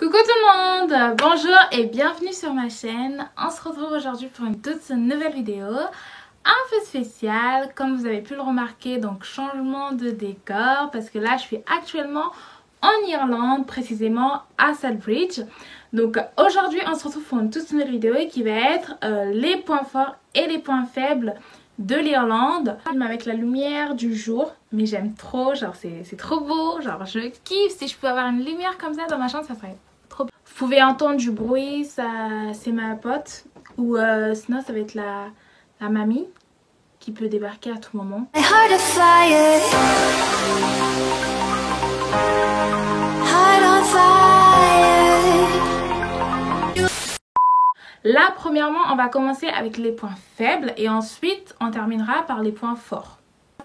Coucou tout le monde, bonjour et bienvenue sur ma chaîne. On se retrouve aujourd'hui pour une toute nouvelle vidéo un peu spéciale, comme vous avez pu le remarquer, donc changement de décor parce que là je suis actuellement en Irlande, précisément à Saltbridge. Donc aujourd'hui on se retrouve pour une toute nouvelle vidéo qui va être les points forts et les points faibles de l'Irlande avec la lumière du jour, mais j'aime trop, genre c'est trop beau, genre je kiffe. Si je pouvais avoir une lumière comme ça dans ma chambre, ça serait trop bien. Vous pouvez entendre du bruit, ça c'est ma pote, ou sinon ça va être la mamie qui peut débarquer à tout moment. Là, premièrement, on va commencer avec les points faibles et ensuite on terminera par les points forts.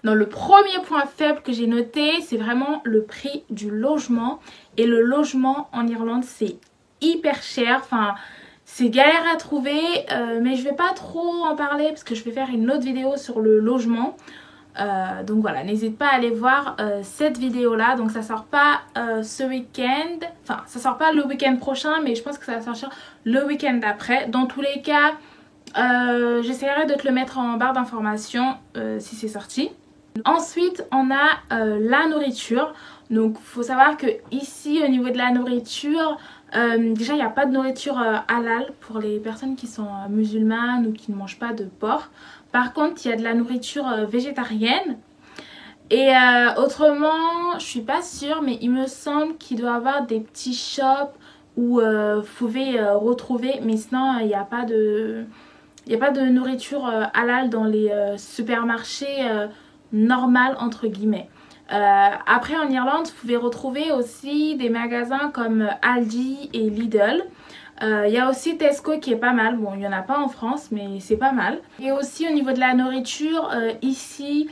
Donc, le premier point faible que j'ai noté, c'est vraiment le prix du logement. Et le logement en Irlande, c'est hyper cher. Enfin, c'est galère à trouver, mais je vais pas trop en parler parce que je vais faire une autre vidéo sur le logement. Donc voilà, n'hésite pas à aller voir cette vidéo là. Donc ça sort pas ce week-end, enfin ça sort pas le week-end prochain, mais je pense que ça va sortir le week-end d'après. Dans tous les cas, j'essaierai de te le mettre en barre d'informations si c'est sorti. Ensuite on a la nourriture. Donc faut savoir que ici au niveau de la nourriture, déjà il n'y a pas de nourriture halal pour les personnes qui sont musulmanes ou qui ne mangent pas de porc. Par contre, il y a de la nourriture végétarienne. Et autrement, je suis pas sûre, mais il me semble qu'il doit y avoir des petits shops où vous pouvez retrouver. Mais sinon, il n'y a pas de nourriture halal dans les supermarchés normales, entre guillemets. Après, en Irlande, vous pouvez retrouver aussi des magasins comme Aldi et Lidl. Il y a aussi Tesco qui est pas mal, bon il n'y en a pas en France mais c'est pas mal. Et aussi au niveau de la nourriture, ici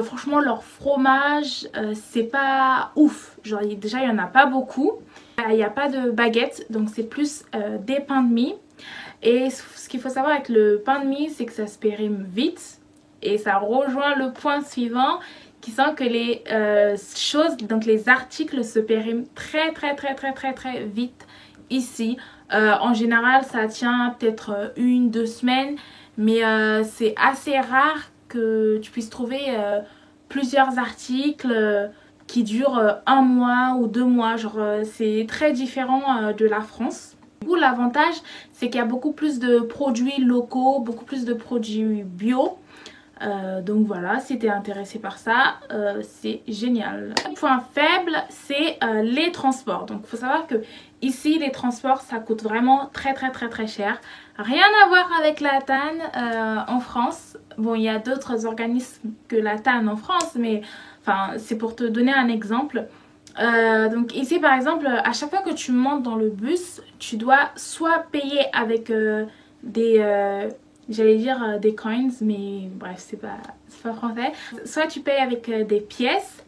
franchement leur fromage c'est pas ouf, genre déjà il n'y en a pas beaucoup. Il n'y a pas de baguette donc c'est plus des pains de mie. Et ce qu'il faut savoir avec le pain de mie c'est que ça se périme vite. Et ça rejoint le point suivant qui sent que les choses, donc les articles se périment très vite ici. En général ça tient peut-être 1-2 semaines, mais c'est assez rare que tu puisses trouver plusieurs articles qui durent 1 mois ou 2 mois, genre c'est très différent de la France. L'avantage c'est qu'il y a beaucoup plus de produits locaux, beaucoup plus de produits bio. Donc voilà, si tu es intéressé par ça, c'est génial. Le point faible, c'est les transports. Donc il faut savoir que ici, les transports, ça coûte vraiment très cher. Rien à voir avec la TAN en France. Bon, il y a d'autres organismes que la TAN en France, mais enfin, c'est pour te donner un exemple. Donc ici, par exemple, à chaque fois que tu montes dans le bus, tu dois soit payer avec j'allais dire des coins, mais bref, c'est pas français. Soit tu payes avec des pièces,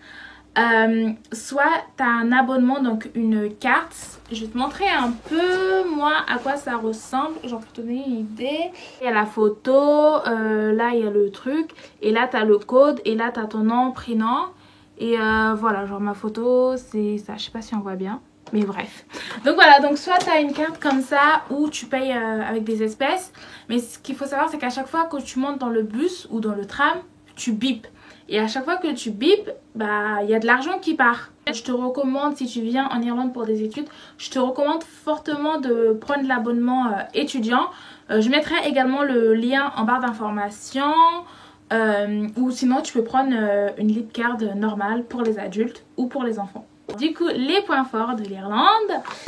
soit tu as un abonnement, donc une carte. Je vais te montrer un peu, moi, à quoi ça ressemble, genre pour te donner une idée. Il y a la photo, là il y a le truc, et là tu as le code, et là tu as ton nom, prénom. Et voilà, genre ma photo, c'est ça, je sais pas si on voit bien. Mais bref. Donc voilà, donc soit tu as une carte comme ça ou tu payes avec des espèces. Mais ce qu'il faut savoir c'est qu'à chaque fois que tu montes dans le bus ou dans le tram, tu bipes. Et à chaque fois que tu bipes, bah il y a de l'argent qui part. Je te recommande, si tu viens en Irlande pour des études, je te recommande fortement de prendre l'abonnement étudiant. Je mettrai également le lien en barre d'informations. Ou sinon tu peux prendre une Leap Card normale pour les adultes ou pour les enfants. Du coup, les points forts de l'Irlande.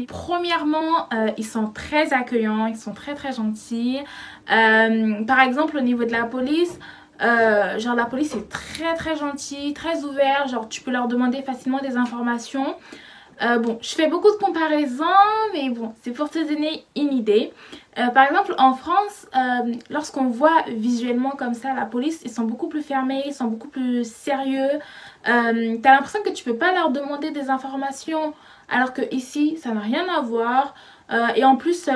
Premièrement, ils sont très accueillants, ils sont très gentils. Par exemple, au niveau de la police, genre la police est très gentille, très ouverte. Genre tu peux leur demander facilement des informations. Bon, je fais beaucoup de comparaisons, mais bon, c'est pour te donner une idée. Par exemple, en France, lorsqu'on voit visuellement comme ça la police, ils sont beaucoup plus fermés, ils sont beaucoup plus sérieux. T'as l'impression que tu peux pas leur demander des informations, alors que ici, ça n'a rien à voir. Et en plus,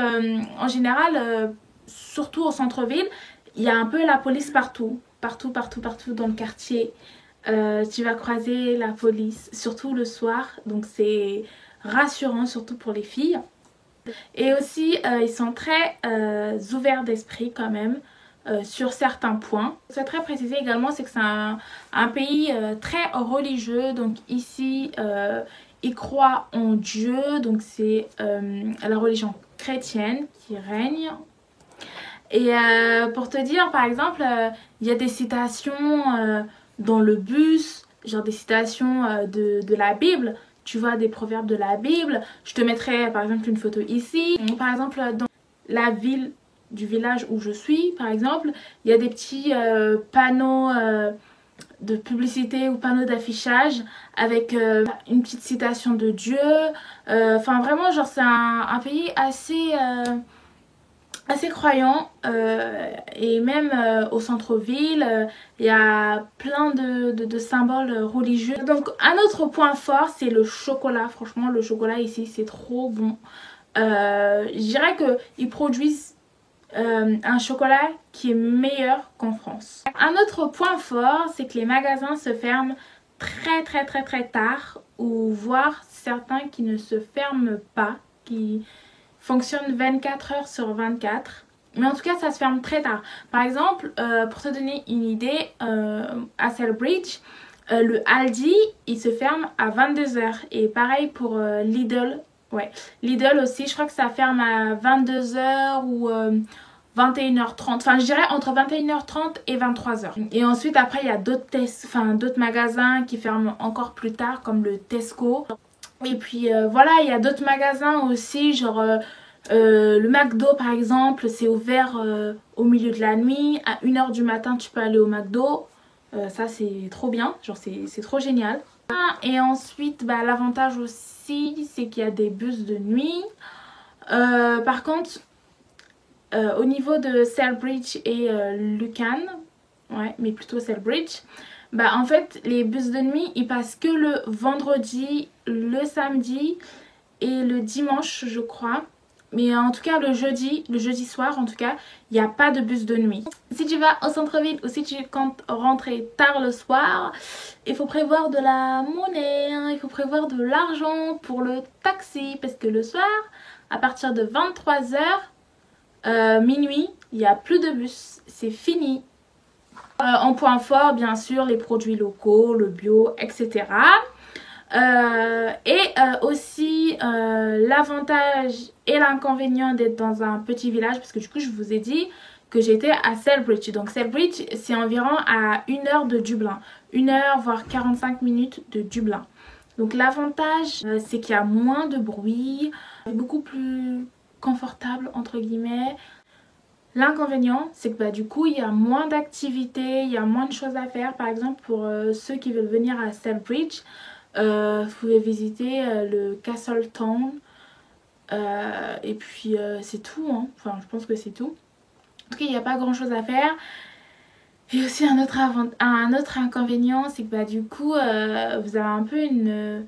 en général, surtout au centre-ville, il y a un peu la police partout dans le quartier. Tu vas croiser la police, surtout le soir, donc c'est rassurant, surtout pour les filles. Et aussi, ils sont très ouverts d'esprit quand même sur certains points. Ce que je souhaiterais préciser également, c'est que c'est un pays très religieux. Donc ici, ils croient en Dieu. Donc c'est la religion chrétienne qui règne. Et pour te dire, par exemple, il y a des citations dans le bus, genre des citations de la Bible. Tu vois, des proverbes de la Bible. Je te mettrai par exemple une photo ici. Par exemple, dans la ville du village où je suis, par exemple, il y a des petits panneaux de publicité ou panneaux d'affichage avec une petite citation de Dieu. Enfin, vraiment, genre, c'est un pays assez croyant. Et même au centre-ville, il y a plein de symboles religieux. Donc, un autre point fort, c'est le chocolat. Franchement, le chocolat ici, c'est trop bon. Je dirais qu'ils produisent un chocolat qui est meilleur qu'en France. Un autre point fort, c'est que les magasins se ferment très tard, ou voire certains qui ne se ferment pas, qui fonctionnent 24 heures sur 24. Mais en tout cas, ça se ferme très tard. Par exemple, pour te donner une idée, à Selfridges, le Aldi, il se ferme à 22 h. Et pareil pour Lidl. Ouais, Lidl aussi, je crois que ça ferme à 22 h ou 21 h 30. Enfin, je dirais entre 21 h 30 et 23 h. Et ensuite, après, il y a d'autres magasins qui ferment encore plus tard, comme le Tesco. Et puis, voilà, il y a d'autres magasins aussi, genre le McDo, par exemple, c'est ouvert au milieu de la nuit. À 1 h du matin, tu peux aller au McDo. Ça, c'est trop bien, genre, c'est trop génial. Et ensuite, bah, l'avantage aussi, c'est qu'il y a des bus de nuit. Par contre, au niveau de Selfridges et Lucan, ouais, mais plutôt Selfridges, bah en fait, les bus de nuit, ils passent que le vendredi, le samedi et le dimanche, je crois. Mais en tout cas, le jeudi soir, en tout cas, il n'y a pas de bus de nuit. Si tu vas au centre-ville ou si tu comptes rentrer tard le soir, il faut prévoir de la monnaie, hein, il faut prévoir de l'argent pour le taxi. Parce que le soir, à partir de 23 h, minuit, il n'y a plus de bus. C'est fini. En point fort, bien sûr, les produits locaux, le bio, etc. Aussi l'avantage et l'inconvénient d'être dans un petit village, parce que du coup je vous ai dit que j'étais à Selfridges. Donc Selfridges, c'est environ à 1 h de Dublin, 1 h voire 45 minutes de Dublin. Donc l'avantage, c'est qu'il y a moins de bruit, c'est beaucoup plus confortable entre guillemets. L'inconvénient, c'est que bah, du coup il y a moins d'activités, il y a moins de choses à faire. Par exemple, pour ceux qui veulent venir à Selfridges, vous pouvez visiter le Castle Town, et puis c'est tout, hein. Enfin, je pense que c'est tout. En tout cas, il n'y a pas grand chose à faire. Et aussi un autre inconvénient, c'est que bah, du coup vous avez un peu une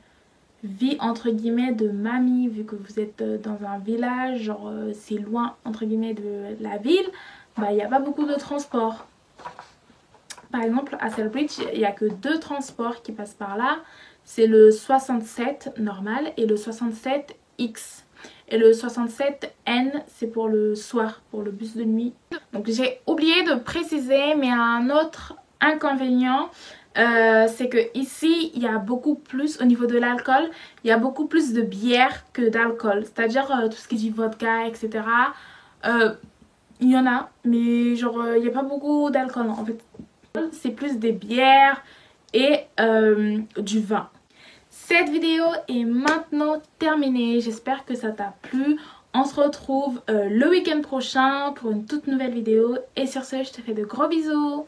vie entre guillemets de mamie, vu que vous êtes dans un village, genre c'est loin entre guillemets de la ville. Bah, il n'y a pas beaucoup de transports. Par exemple, à Selfridges, il n'y a que 2 transports qui passent par là. C'est le 67 normal et le 67X. Et le 67N, c'est pour le soir, pour le bus de nuit. Donc j'ai oublié de préciser, mais un autre inconvénient, c'est que ici, il y a beaucoup plus, au niveau de l'alcool, il y a beaucoup plus de bière que d'alcool. C'est-à-dire tout ce qui dit vodka, etc. Il y en a, mais genre, il n'y a pas beaucoup d'alcool en fait. C'est plus des bières et du vin. Cette vidéo est maintenant terminée. J'espère que ça t'a plu. On se retrouve le week-end prochain pour une toute nouvelle vidéo. Et sur ce, je te fais de gros bisous.